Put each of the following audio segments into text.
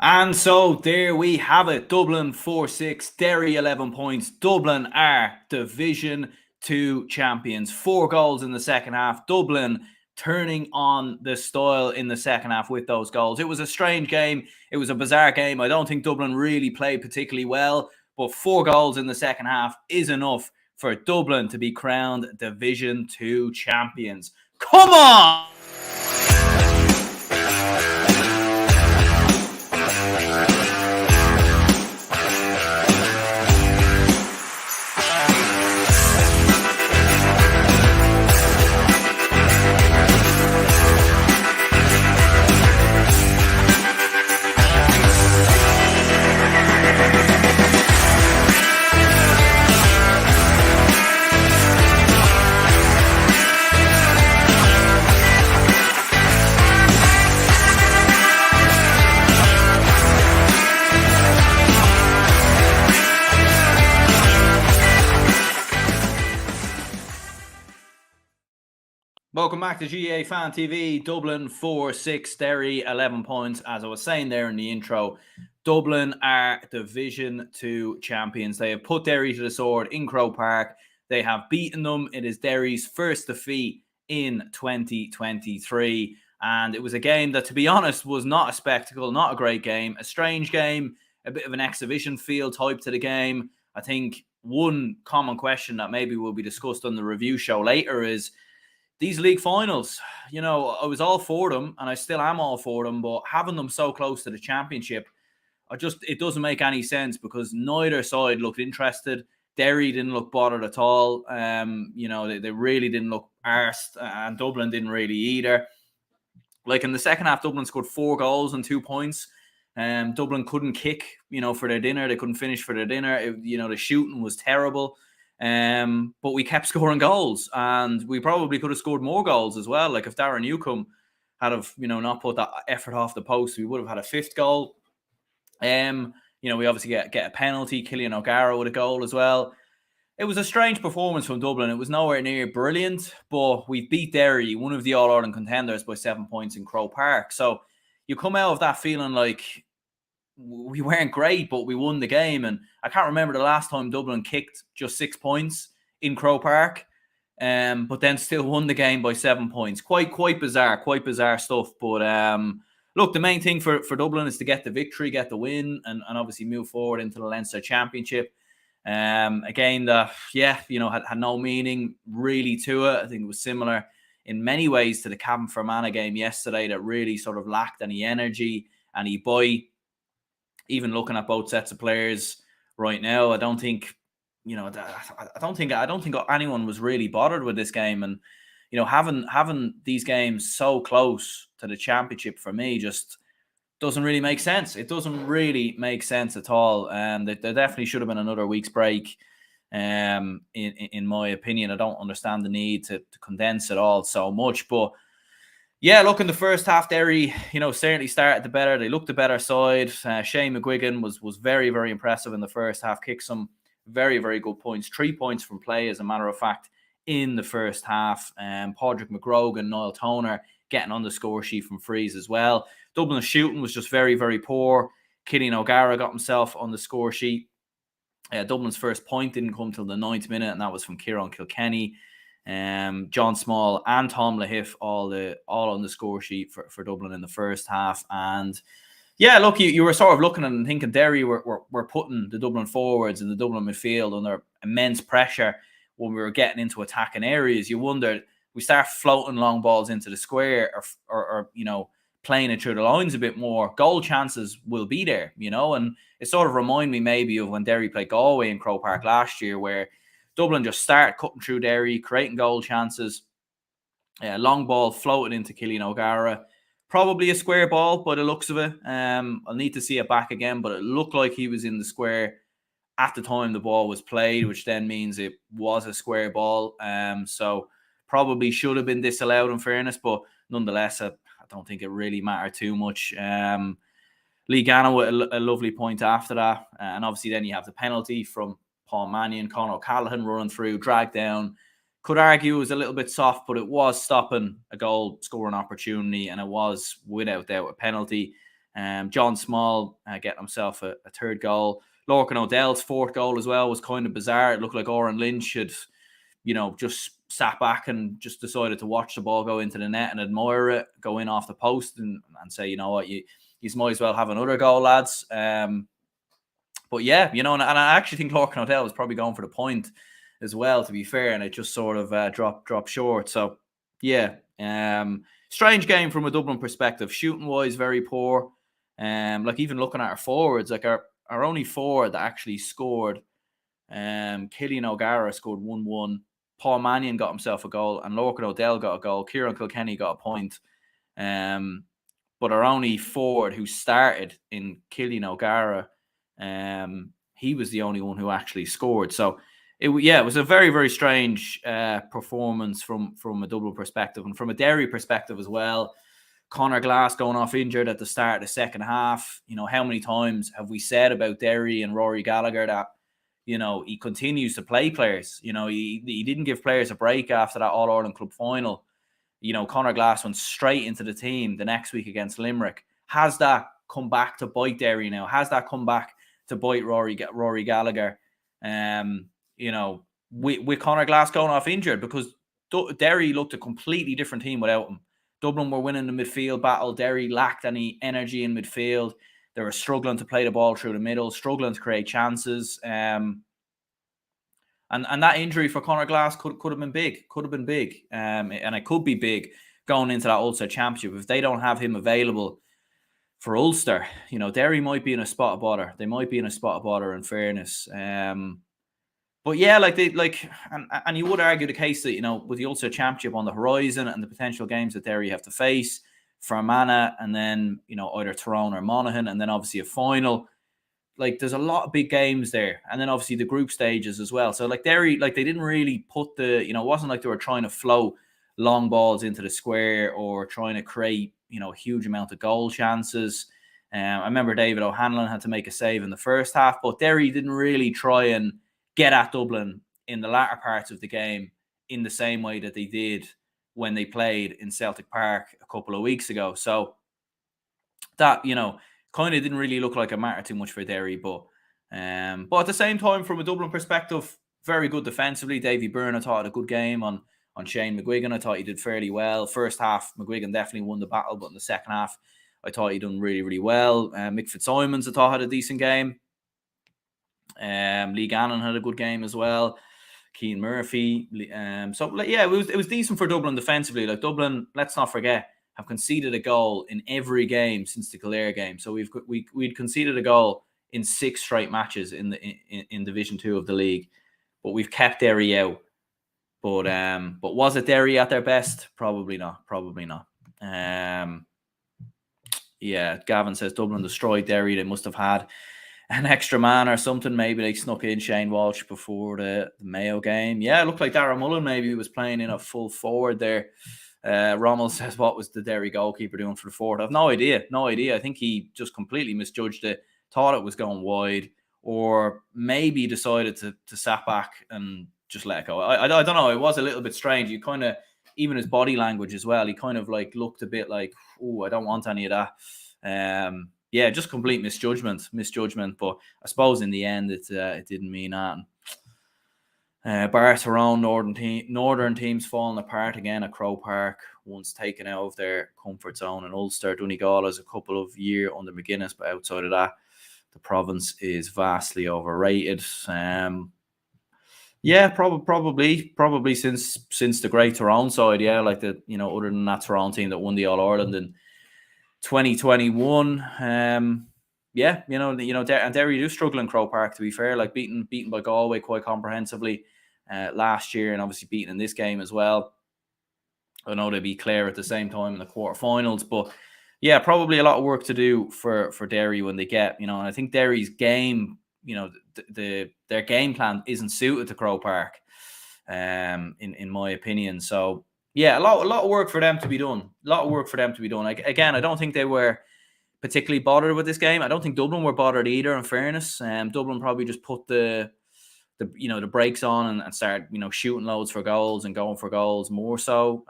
And so there we have it. Dublin 4-6, Derry 11 points. Dublin are Division 2 champions. 4 goals in the second half. Dublin turning on the style in the second half with those goals. It was a strange game. It was a bizarre game. I don't think Dublin really played particularly well, but 4 goals in the second half is enough for Dublin to be crowned Division 2 champions. Come on! Welcome back to GA Fan TV. Dublin 4-6, Derry 11 points. As I was saying there in the intro, Dublin are Division 2 champions. They have put Derry to the sword in Croke Park. They have beaten them. It is Derry's first defeat in 2023. And it was a game that, to be honest, was not a spectacle, not a great game. A strange game, a bit of an exhibition feel type to the game. I think one common question that maybe will be discussed on the review show later is, these league finals, I was all for them and I still am all for them, but having them so close to the championship, it doesn't make any sense because neither side looked interested. Derry didn't look bothered at all. They really didn't look arsed, and Dublin didn't really either. Like in the second half, Dublin scored 4 goals and 2 points. Dublin couldn't kick, for their dinner. They couldn't finish for their dinner. The shooting was terrible. But we kept scoring goals, and we probably could have scored more goals as well. Like if Darren Newcombe had not put that effort off the post, we would have had a 5th goal. We obviously get a penalty. Cillian O'Gara with a goal as well. It was a strange performance from Dublin. It was nowhere near brilliant, but we beat Derry, one of the All-Ireland contenders, by 7 points in Croke Park. So you come out of that feeling like we weren't great, but we won the game. And I can't remember the last time Dublin kicked just 6 points in Croke Park, but then still won the game by 7 points. Quite bizarre stuff. But look, the main thing for Dublin is to get the victory, get the win, and obviously move forward into the Leinster Championship. A game that, had no meaning really to it. I think it was similar in many ways to the Cavan Fermanagh game yesterday that really sort of lacked any energy, any bite. Even looking at both sets of players right now, I don't think anyone was really bothered with this game. And having these games so close to the championship for me just doesn't really make sense. It doesn't really make sense at all. There definitely should have been another week's break. In my opinion, I don't understand the need to condense it all so much, but. Yeah, look, in the first half, Derry, certainly started the better. They looked the better side. Shane McGuigan was very, very impressive in the first half. Kicked some very, very good points. 3 points from play, as a matter of fact, in the first half. Padraig McGrogan, Niall Toner getting on the score sheet from frees as well. Dublin's shooting was just very, very poor. Cillian O'Gara got himself on the score sheet. Dublin's first point didn't come till the 9th minute, and that was from Kieran Kilkenny. John Small and Tom Lahiff all on the score sheet for Dublin in the first half. And yeah, look, you were sort of looking and thinking Derry were putting the Dublin forwards and the Dublin midfield under immense pressure when we were getting into attacking areas. You wondered, we start floating long balls into the square or playing it through the lines a bit more, goal chances will be there, and it sort of reminded me maybe of when Derry played Galway in Croke Park last year, where Dublin just start cutting through Derry, creating goal chances. Long ball floated into Cillian O'Gara. Probably a square ball by the looks of it. I'll need to see it back again, but it looked like he was in the square at the time the ball was played, which then means it was a square ball. So probably should have been disallowed in fairness, but nonetheless, I don't think it really mattered too much. Lee Gannon with a lovely point after that. And obviously then you have the penalty from Paul Mannion, Conor O'Callaghan running through, dragged down. Could argue it was a little bit soft, but it was stopping a goal scoring opportunity, and it was without doubt a penalty. John Small getting himself a third goal. Lorcan O'Dell's fourth goal as well was kind of bizarre. It looked like Oren Lynch had, just sat back and just decided to watch the ball go into the net and admire it, go in off the post and say, you know what, you might as well have another goal, lads. But yeah, and I actually think Lorcan O'Dell was probably going for the point as well, to be fair, and it just sort of dropped short. So yeah, strange game from a Dublin perspective. Shooting wise, very poor. Like even looking at our forwards, like our only forward that actually scored, Killian O'Gara scored 1-1. Paul Mannion got himself a goal, and Lorcan O'Dell got a goal. Kieran Kilkenny got a point. But our only forward who started in Killian O'Gara, he was the only one who actually scored. So it was a very, very strange performance from a Dublin perspective, and from a Derry perspective as well. Conor Glass going off injured at the start of the second half. How many times have we said about Derry and Rory Gallagher that he continues to play players. He didn't give players a break after that All-Ireland Club final. Conor Glass went straight into the team the next week against Limerick. Has that come back to bite Derry now? Has that come back to bite Rory Gallagher? With Conor Glass going off injured, because Derry looked a completely different team without him. Dublin were winning the midfield battle. Derry lacked any energy in midfield. They were struggling to play the ball through the middle, struggling to create chances. And that injury for Conor Glass could have been big. And it could be big going into that Ulster Championship. If they don't have him available for Ulster, Derry might be in a spot of bother. They might be in a spot of bother, in fairness. But yeah, and you would argue the case that, with the Ulster Championship on the horizon and the potential games that Derry have to face, Fermanagh, and then, either Tyrone or Monaghan, and then obviously a final. There's a lot of big games there. And then obviously the group stages as well. So Derry, they didn't really put it wasn't like they were trying to flow long balls into the square or trying to create, a huge amount of goal chances. I remember David O'Hanlon had to make a save in the first half, but Derry didn't really try and get at Dublin in the latter parts of the game in the same way that they did when they played in Celtic Park a couple of weeks ago. So that, kind of didn't really look like it mattered too much for Derry. But at the same time, from a Dublin perspective, very good defensively. Davy Byrne, I thought, had a good game on Shane McGuigan. I thought he did fairly well. First half, McGuigan definitely won the battle, but in the second half, I thought he done really, really well. Mick Fitzsimons, I thought, had a decent game. Lee Gannon had a good game as well. Keane Murphy. It was decent for Dublin defensively. Dublin, let's not forget, have conceded a goal in every game since the Kildare game. So we'd conceded a goal in 6 straight matches in Division 2 of the league, but we've kept Derry out. But was it Derry at their best? Probably not. Gavin says Dublin destroyed Derry. They must have had an extra man or something. Maybe they snuck in Shane Walsh before the Mayo game. Yeah, it looked like Darragh Mullen maybe was playing in a full forward there. Rommel says, what was the Derry goalkeeper doing for the fourth? I have no idea. I think he just completely misjudged it, thought it was going wide, or maybe decided to sat back and just let it go. I don't know. It was a little bit strange. You kind of, even his body language as well, he kind of looked a bit like, oh, I don't want any of that. Just complete misjudgment. But I suppose in the end, it didn't mean that. Tyrone, northern teams falling apart again at Croke Park, once taken out of their comfort zone. And Ulster, Donegal is a couple of years under McGuinness, but outside of that, the province is vastly overrated. Probably since the great Tyrone side, other than that Tyrone team that won the All Ireland in 2021. And Derry do struggle in Croke Park, to be fair, beaten by Galway quite comprehensively last year, and obviously beaten in this game as well. I know they beat Clare at the same time in the quarterfinals, but probably a lot of work to do for Derry when they get, and I think Derry's game, their game plan isn't suited to Croke Park, in my opinion. So a lot of work for them to be done. Again, I don't think they were particularly bothered with this game. I don't think Dublin were bothered either, in fairness. Dublin probably just put the brakes on and start, shooting loads for goals and going for goals more so.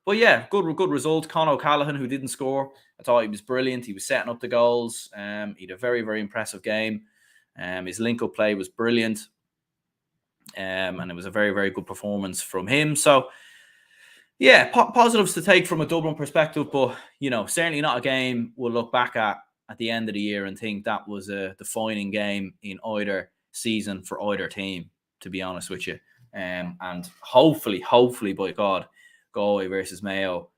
Good result. Con O'Callaghan, who didn't score, I thought he was brilliant. He was setting up the goals. He had a very, very impressive game. His link-up play was brilliant. And it was a very, very good performance from him. So, yeah, positives to take from a Dublin perspective, but, certainly not a game we'll look back at the end of the year and think that was a defining game in either season for either team, to be honest with you. And hopefully, by God, Galway versus Mayo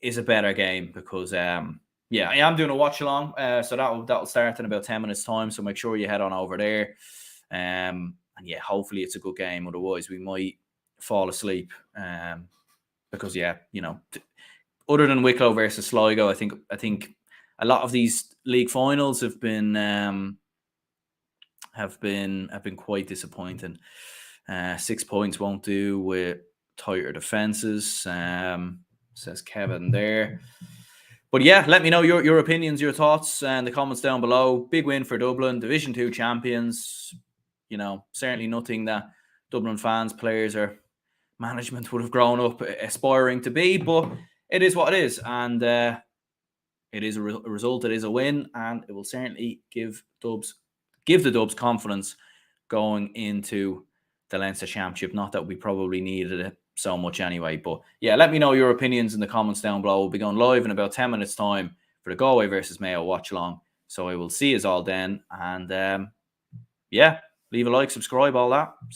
is a better game because, I am doing a watch along. So that'll start in about 10 minutes time. So make sure you head on over there. And yeah, hopefully it's a good game. Otherwise, we might fall asleep. Because other than Wicklow versus Sligo, I think a lot of these league finals have been quite disappointing. 6 points won't do with tighter defenses, says Kevin there. But yeah, let me know your opinions, your thoughts, in the comments down below. Big win for Dublin, Division 2 champions. Certainly nothing that Dublin fans, players, or management would have grown up aspiring to be, but it is what it is, and it is a result. It is a win, and it will certainly give the Dubs confidence going into the Leinster Championship. Not that we probably needed it so much anyway, but yeah, let me know your opinions in the comments down below. We'll be going live in about 10 minutes time for the Galway versus Mayo watch along, so I will see you all then, and leave a like, subscribe, all that.